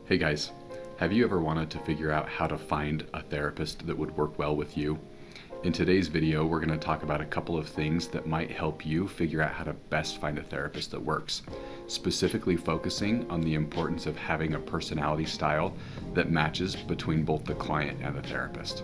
Hey guys, have you ever wanted to figure out how to find a therapist that would work well with you? In today's video, we're going to talk about a couple of things that might help you figure out how to best find a therapist that works, specifically focusing on the importance of having a personality style that matches between both the client and the therapist.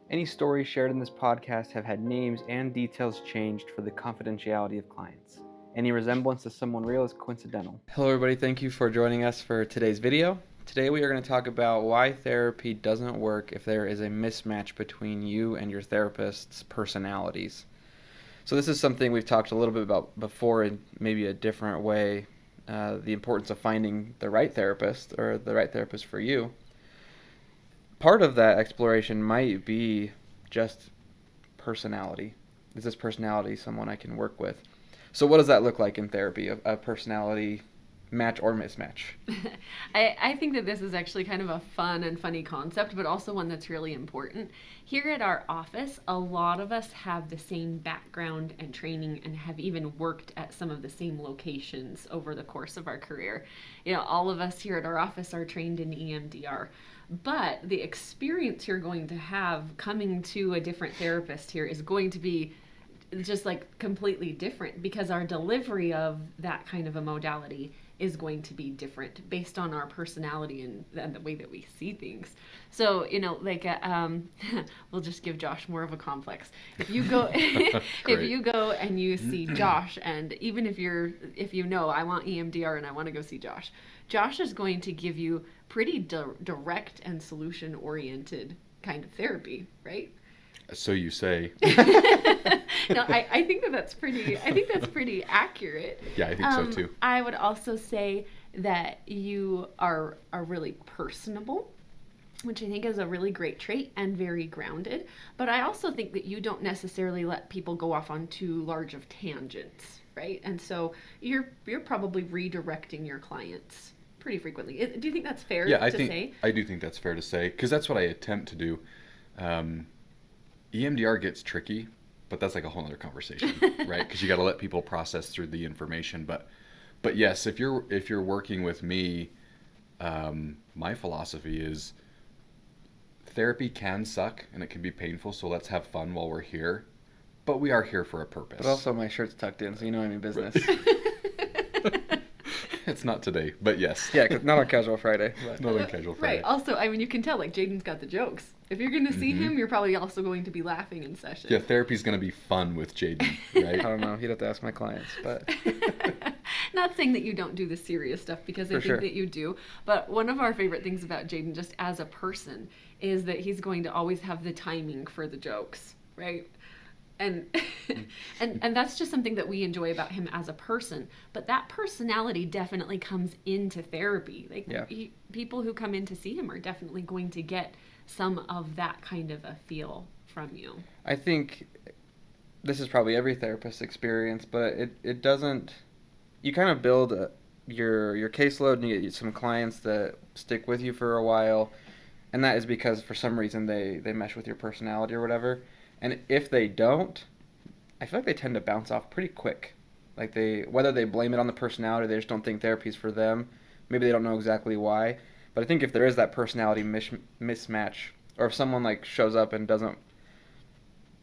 Any stories shared in this podcast have had names and details changed for the confidentiality of clients. Any resemblance to someone real is coincidental. Hello everybody, thank you for joining us for today's video. Today we are going to talk about why therapy doesn't work if there is a mismatch between you and your therapist's personalities. So this is something we've talked a little bit about before in maybe a different way, the importance of finding the right therapist or the right therapist for you. Part of that exploration might be just personality. Is this personality someone I can work with? So what does that look like in therapy, a personality match or mismatch? I think that this is actually kind of a fun and funny concept, but also one that's really important. Here at our office, a lot of us have the same background and training and have even worked at some of the same locations over the course of our career. You know, all of us here at our office are trained in EMDR. But the experience you're going to have coming to a different therapist here is going to be just like completely different, because our delivery of that kind of a modality is going to be different based on our personality and the way that we see things. So, you know, like we'll just give Josh more of a complex. If you go if you go and you see Josh, and even if you know I want EMDR and I want to go see Josh, Josh is going to give you pretty direct and solution oriented kind of therapy, right? So you say. No, I think that's pretty accurate. Yeah, I think so too. I would also say that you are really personable, which I think is a really great trait and very grounded. But I also think that you don't necessarily let people go off on too large of tangents, right? And so you're probably redirecting your clients pretty frequently. Do you think that's fair to say? I do think that's fair to say, because that's what I attempt to do. EMDR gets tricky, but that's like a whole other conversation, right? Because you got to let people process through the information. But yes, if you're working with me, my philosophy is therapy can suck and it can be painful. So let's have fun while we're here, but we are here for a purpose. But also my shirt's tucked in, so you know I'm in business. It's not today, but yes. Yeah, 'cause not on Casual Friday. But. Not on Casual Friday. Right. Also, I mean, you can tell, like, Jaden's got the jokes. If you're going to see him, you're probably also going to be laughing in session. Yeah, therapy's going to be fun with Jaden, right? I don't know. You'd have to ask my clients, but... Not saying that you don't do the serious stuff, because I think that you do. But one of our favorite things about Jaden, just as a person, is that he's going to always have the timing for the jokes, right? And and that's just something that we enjoy about him as a person. But that personality definitely comes into therapy. Like, people who come in to see him are definitely going to get some of that kind of a feel from you. I think this is probably every therapist's experience, but it doesn't... You kind of build your caseload, and you get some clients that stick with you for a while, and that is because for some reason they mesh with your personality or whatever. And if they don't, I feel like they tend to bounce off pretty quick. Like whether they blame it on the personality, they just don't think therapy's for them. Maybe they don't know exactly why. But I think if there is that personality mismatch, or if someone like shows up and doesn't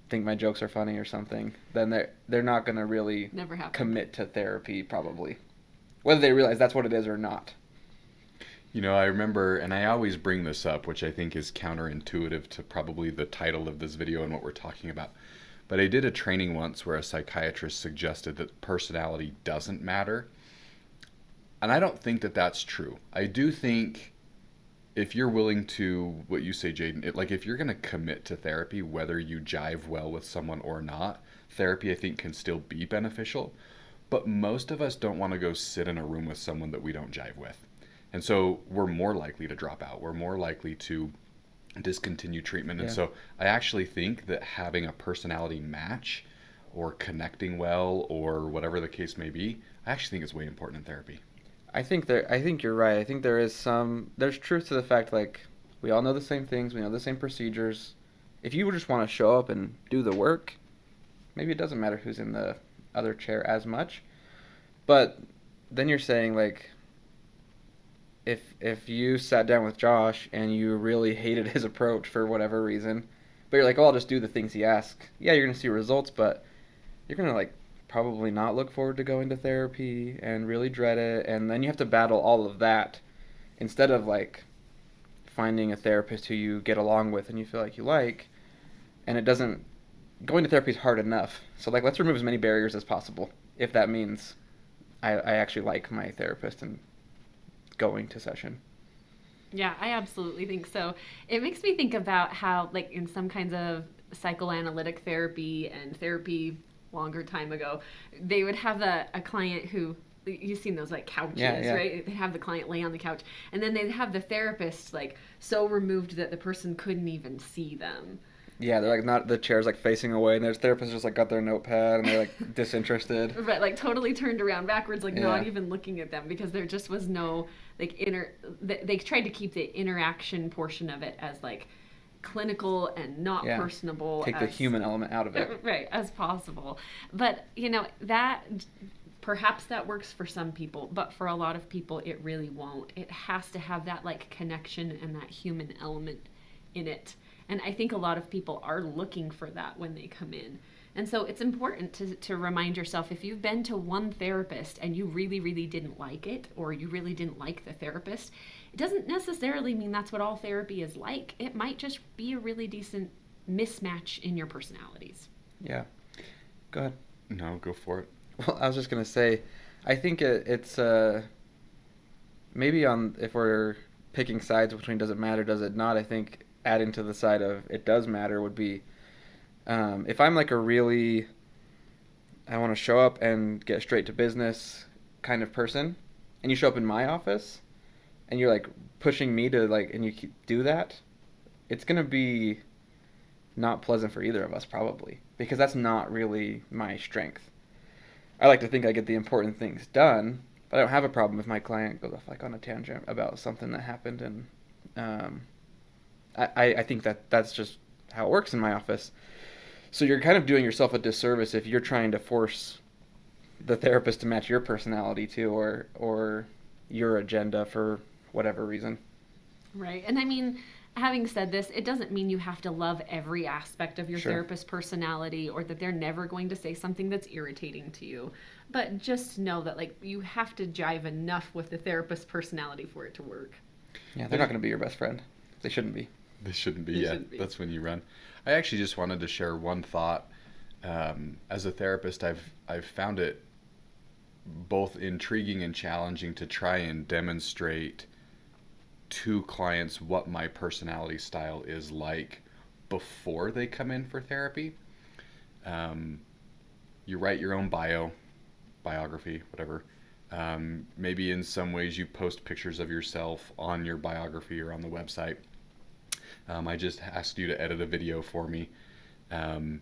think my jokes are funny or something, then they're not going to really commit to therapy probably. Whether they realize that's what it is or not. You know, I remember, and I always bring this up, which I think is counterintuitive to probably the title of this video and what we're talking about. But I did a training once where a psychiatrist suggested that personality doesn't matter. And I don't think that that's true. I do think if you're willing to, what you say, Jaden, like if you're going to commit to therapy, whether you jive well with someone or not, therapy I think can still be beneficial. But most of us don't want to go sit in a room with someone that we don't jive with. And so we're more likely to drop out. We're more likely to discontinue treatment. And so I actually think that having a personality match or connecting well or whatever the case may be, I actually think is way important in therapy. I think you're right. I think there's truth to the fact, like, we all know the same things. We know the same procedures. If you just want to show up and do the work, maybe it doesn't matter who's in the other chair as much. But then you're saying, like, if you sat down with Josh and you really hated his approach for whatever reason, but you're like, oh, I'll just do the things he asks. Yeah, you're gonna see results, but you're gonna like probably not look forward to going to therapy and really dread it, and then you have to battle all of that instead of like finding a therapist who you get along with and you feel like you like, and it doesn't. Going to therapy is hard enough, so like let's remove as many barriers as possible if that means I actually like my therapist and going to session. Yeah, I absolutely think so. It makes me think about how, like, in some kinds of psychoanalytic therapy and therapy longer time ago, they would have a client who, you've seen those, like, couches, Yeah. right? They'd have the client lay on the couch, and then they'd have the therapist, like, so removed that the person couldn't even see them. Yeah, they're like not the chair's like facing away, and their therapist just like got their notepad and they're like disinterested. Right, like totally turned around backwards, like Yeah. not even looking at them, because there just was no like they tried to keep the interaction portion of it as like clinical and not Yeah. personable. Take the human element out of it. Right, as possible. But that perhaps that works for some people, but for a lot of people it really won't. It has to have that like connection and that human element in it. And I think a lot of people are looking for that when they come in. And so it's important to remind yourself, if you've been to one therapist and you really, really didn't like it, or you really didn't like the therapist, it doesn't necessarily mean that's what all therapy is like. It might just be a really decent mismatch in your personalities. Yeah. Go ahead. No, go for it. Well, I was just going to say, I think it's maybe on, if we're picking sides between does it matter, does it not, I think adding to the side of it does matter would be if I'm like I want to show up and get straight to business kind of person, and you show up in my office and you're like pushing me to like, and you do that, it's going to be not pleasant for either of us probably, because that's not really my strength. I like to think I get the important things done, but I don't have a problem if my client goes off like on a tangent about something that happened, and I think that's just how it works in my office. So you're kind of doing yourself a disservice if you're trying to force the therapist to match your personality too, or your agenda for whatever reason. Right. And I mean, having said this, it doesn't mean you have to love every aspect of your Sure. therapist's personality, or that they're never going to say something that's irritating to you. But just know that like you have to jive enough with the therapist's personality for it to work. Yeah, they're not going to be your best friend. They shouldn't be. They shouldn't be. They Yeah, shouldn't be. That's when you run. I actually just wanted to share one thought. As a therapist, I've found it both intriguing and challenging to try and demonstrate to clients what my personality style is like before they come in for therapy. You write your own biography, whatever. Maybe in some ways you post pictures of yourself on your biography or on the website. I just asked you to edit a video for me. And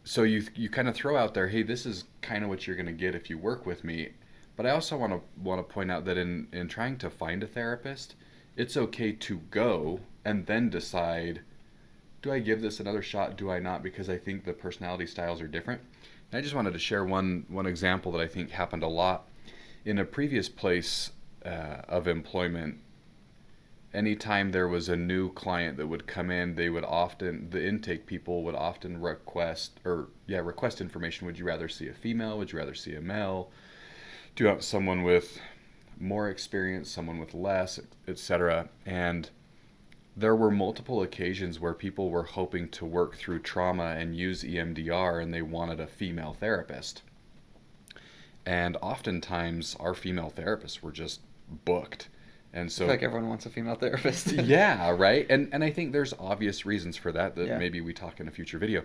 so you kind of throw out there, hey, this is kind of what you're going to get if you work with me. But I also want to point out that in trying to find a therapist, it's okay to go and then decide, do I give this another shot? Do I not? Because I think the personality styles are different. And I just wanted to share one example that I think happened a lot in a previous place of employment. Anytime there was a new client that would come in, the intake people would often request information. Would you rather see a female? Would you rather see a male? Do you want someone with more experience, someone with less, etc.? And there were multiple occasions where people were hoping to work through trauma and use EMDR, and they wanted a female therapist. And oftentimes our female therapists were just booked. And so I feel like everyone wants a female therapist. Yeah, right. And I think there's obvious reasons for that Yeah. maybe we talk in a future video.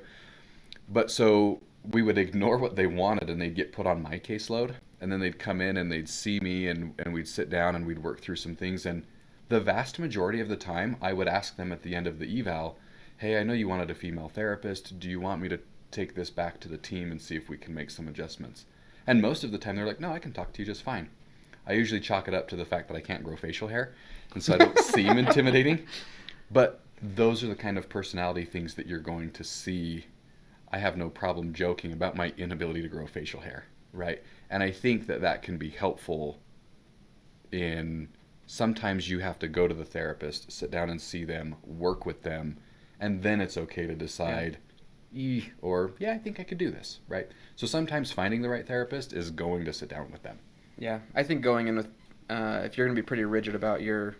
But so we would ignore what they wanted and they'd get put on my caseload, and then they'd come in and they'd see me and we'd sit down and we'd work through some things. And the vast majority of the time I would ask them at the end of the eval, hey, I know you wanted a female therapist. Do you want me to take this back to the team and see if we can make some adjustments? And most of the time they're like, no, I can talk to you just fine. I usually chalk it up to the fact that I can't grow facial hair, and so I don't seem intimidating. But those are the kind of personality things that you're going to see I have no problem joking about my inability to grow facial hair, right? And I think that that can be helpful in sometimes you have to go to the therapist, sit down and see them, work with them, and then it's okay to decide, or yeah, I think I could do this, right? So sometimes finding the right therapist is going to sit down with them. Yeah, I think going in with, if you're going to be pretty rigid about your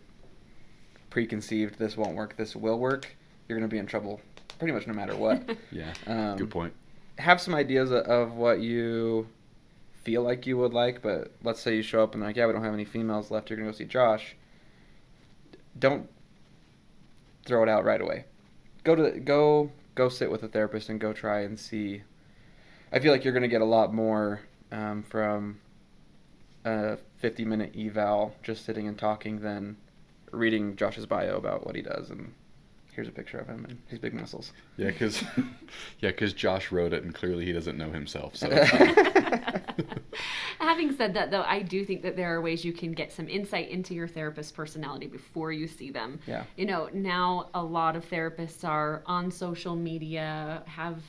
preconceived, this won't work, this will work, you're going to be in trouble pretty much no matter what. Yeah, good point. Have some ideas of what you feel like you would like, but let's say you show up and like, yeah, we don't have any females left, you're going to go see Josh. Don't throw it out right away. Go sit with a therapist and go try and see. I feel like you're going to get a lot more from a 50-minute eval just sitting and talking than reading Josh's bio about what he does and here's a picture of him and his big muscles. Yeah, because Josh wrote it and clearly he doesn't know himself. So Having said that, though, I do think that there are ways you can get some insight into your therapist's personality before you see them. Yeah. You know, now a lot of therapists are on social media, have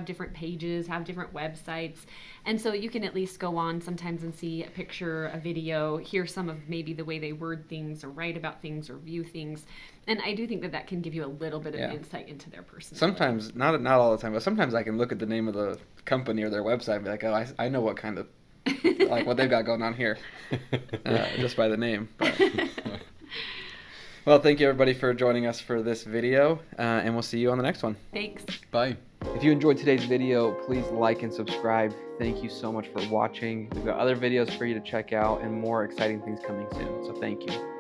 different pages, have different websites. And so you can at least go on sometimes and see a picture, a video, hear some of maybe the way they word things or write about things or view things. And I do think that that can give you a little bit of insight into their personality. Sometimes, not all the time, but sometimes I can look at the name of the company or their website and be like, oh, I know what kind of, like what they've got going on here, just by the name. But. Well, thank you everybody for joining us for this video, and we'll see you on the next one. Thanks. Bye. If you enjoyed today's video, please like and subscribe. Thank you so much for watching. We've got other videos for you to check out and more exciting things coming soon, so thank you.